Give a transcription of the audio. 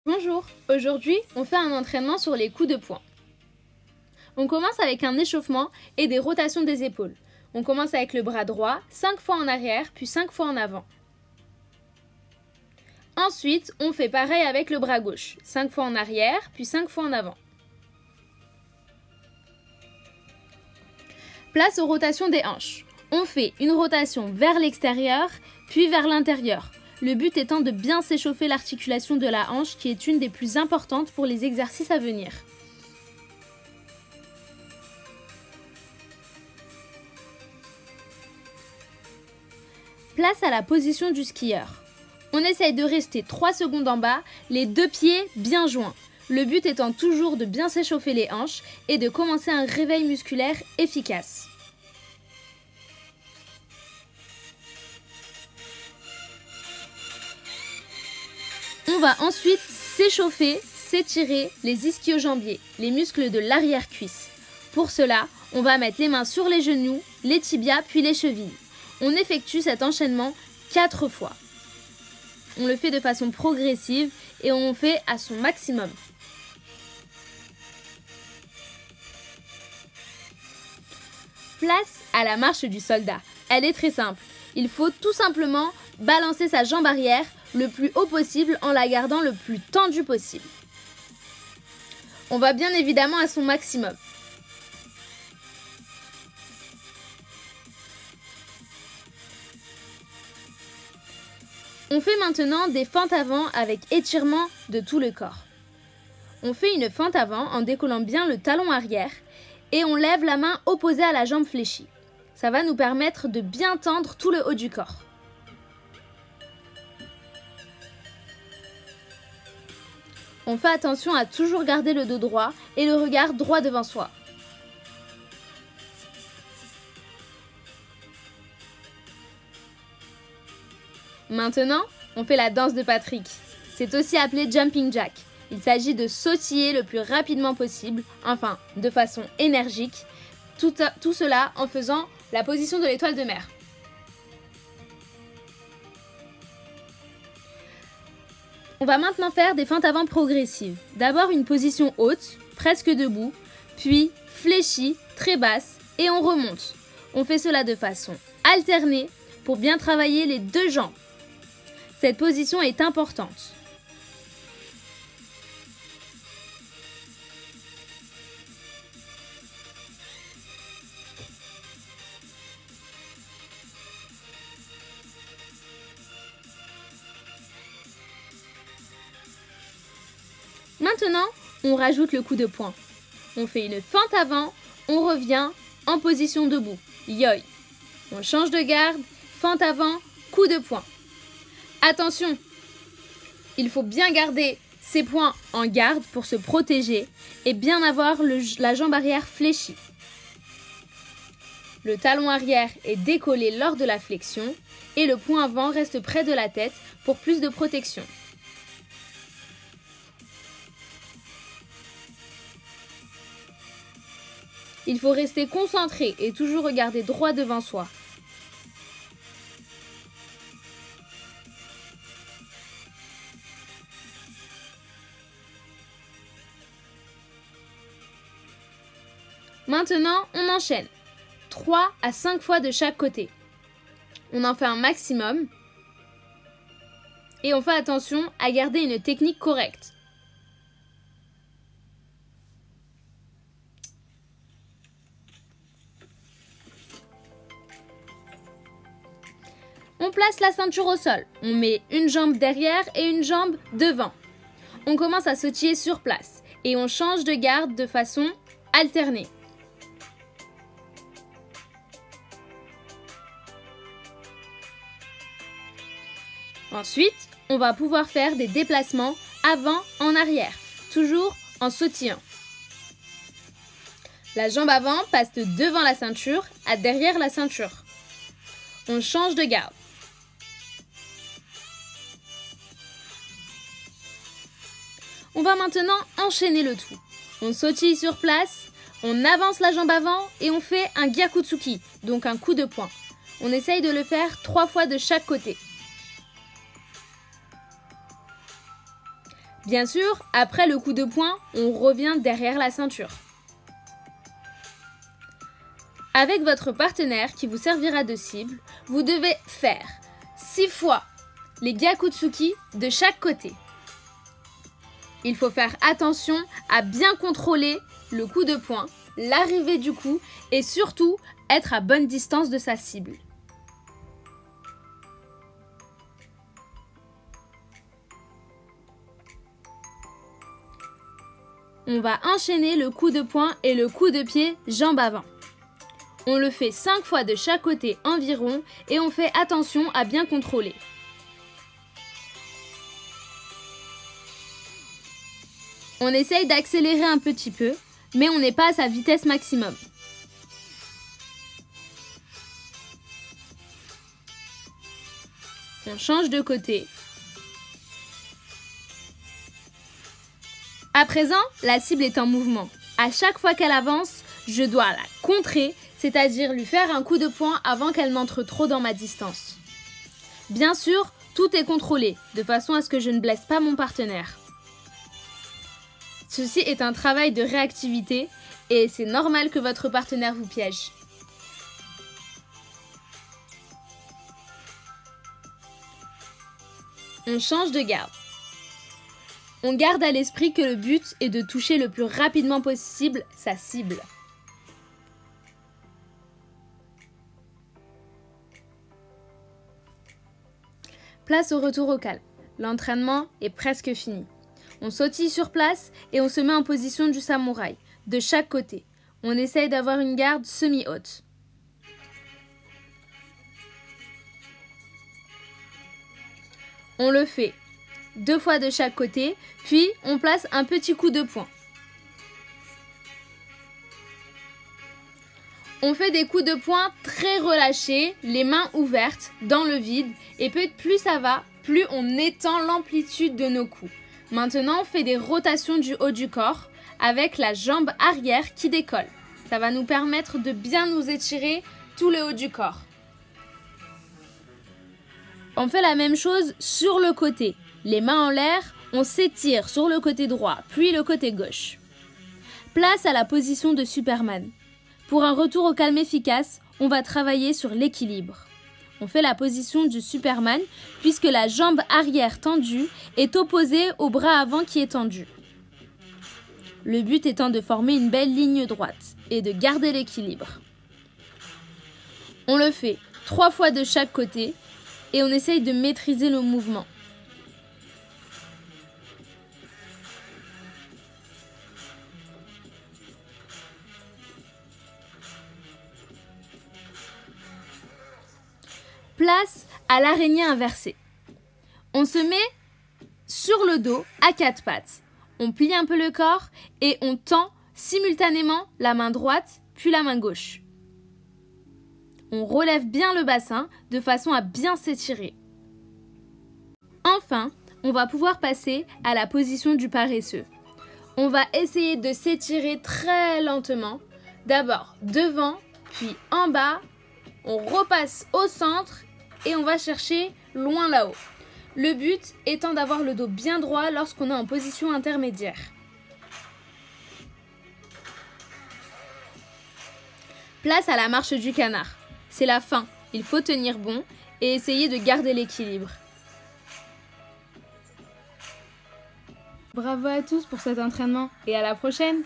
Bonjour, aujourd'hui on fait un entraînement sur les coups de poing. On commence avec un échauffement et des rotations des épaules. On commence avec le bras droit, 5 fois en arrière puis 5 fois en avant. Ensuite, on fait pareil avec le bras gauche, 5 fois en arrière puis 5 fois en avant. Place aux rotations des hanches. On fait une rotation vers l'extérieur puis vers l'intérieur. Le but étant de bien s'échauffer l'articulation de la hanche qui est une des plus importantes pour les exercices à venir. Place à la position du skieur. On essaye de rester 3 secondes en bas, les deux pieds bien joints. Le but étant toujours de bien s'échauffer les hanches et de commencer un réveil musculaire efficace. On va ensuite s'échauffer, s'étirer les ischio-jambiers, les muscles de l'arrière-cuisse. Pour cela, on va mettre les mains sur les genoux, les tibias puis les chevilles. On effectue cet enchaînement 4 fois. On le fait de façon progressive et on fait à son maximum. Place à la marche du soldat. Elle est très simple. Il faut tout simplement balancer sa jambe arrière le plus haut possible en la gardant le plus tendue possible. On va bien évidemment à son maximum. On fait maintenant des fentes avant avec étirement de tout le corps. On fait une fente avant en décollant bien le talon arrière et on lève la main opposée à la jambe fléchie. Ça va nous permettre de bien tendre tout le haut du corps. On fait attention à toujours garder le dos droit et le regard droit devant soi. Maintenant, on fait la danse de Patrick. C'est aussi appelé jumping jack. Il s'agit de sautiller le plus rapidement possible, enfin de façon énergique, tout cela en faisant la position de l'étoile de mer. On va maintenant faire des fentes avant progressives. D'abord une position haute, presque debout, puis fléchie, très basse, et on remonte. On fait cela de façon alternée pour bien travailler les deux jambes. Cette position est importante. Maintenant, on rajoute le coup de poing. On fait une fente avant, on revient en position debout. Yoi. On change de garde, fente avant, coup de poing. Attention, il faut bien garder ses poings en garde pour se protéger et bien avoir la jambe arrière fléchie. Le talon arrière est décollé lors de la flexion et le poing avant reste près de la tête pour plus de protection. Il faut rester concentré et toujours regarder droit devant soi. Maintenant, on enchaîne. 3 à 5 fois de chaque côté. On en fait un maximum. Et on fait attention à garder une technique correcte. On place la ceinture au sol. On met une jambe derrière et une jambe devant. On commence à sautiller sur place. Et on change de garde de façon alternée. Ensuite, on va pouvoir faire des déplacements avant en arrière, toujours en sautillant. La jambe avant passe de devant la ceinture à derrière la ceinture. On change de garde. On va maintenant enchaîner le tout. On sautille sur place, on avance la jambe avant et on fait un gyakutsuki, donc un coup de poing. On essaye de le faire 3 fois de chaque côté. Bien sûr, après le coup de poing, on revient derrière la ceinture. Avec votre partenaire qui vous servira de cible, vous devez faire 6 fois les Gyakutsuki de chaque côté. Il faut faire attention à bien contrôler le coup de poing, l'arrivée du coup et surtout être à bonne distance de sa cible. On va enchaîner le coup de poing et le coup de pied jambe avant. On le fait 5 fois de chaque côté environ et on fait attention à bien contrôler. On essaye d'accélérer un petit peu, mais on n'est pas à sa vitesse maximum. On change de côté. À présent, la cible est en mouvement. À chaque fois qu'elle avance, je dois la contrer, c'est-à-dire lui faire un coup de poing avant qu'elle n'entre trop dans ma distance. Bien sûr, tout est contrôlé, de façon à ce que je ne blesse pas mon partenaire. Ceci est un travail de réactivité et c'est normal que votre partenaire vous piège. On change de garde. On garde à l'esprit que le but est de toucher le plus rapidement possible sa cible. Place au retour au calme. L'entraînement est presque fini. On sautille sur place et on se met en position du samouraï, de chaque côté. On essaye d'avoir une garde semi-haute. On le fait 2 fois de chaque côté, puis on place un petit coup de poing. On fait des coups de poing très relâchés, les mains ouvertes, dans le vide, et plus ça va, plus on étend l'amplitude de nos coups. Maintenant, on fait des rotations du haut du corps, avec la jambe arrière qui décolle. Ça va nous permettre de bien nous étirer tout le haut du corps. On fait la même chose sur le côté. Les mains en l'air, on s'étire sur le côté droit, puis le côté gauche. Place à la position de Superman. Pour un retour au calme efficace, on va travailler sur l'équilibre. On fait la position du Superman puisque la jambe arrière tendue est opposée au bras avant qui est tendu. Le but étant de former une belle ligne droite et de garder l'équilibre. On le fait 3 fois de chaque côté et on essaye de maîtriser le mouvement. Place à l'araignée inversée. On se met sur le dos à 4 pattes. On plie un peu le corps et on tend simultanément la main droite puis la main gauche. On relève bien le bassin de façon à bien s'étirer. Enfin, on va pouvoir passer à la position du paresseux. On va essayer de s'étirer très lentement. D'abord devant, puis en bas. On repasse au centre et on va chercher loin là-haut. Le but étant d'avoir le dos bien droit lorsqu'on est en position intermédiaire. Place à la marche du canard. C'est la fin. Il faut tenir bon et essayer de garder l'équilibre. Bravo à tous pour cet entraînement et à la prochaine!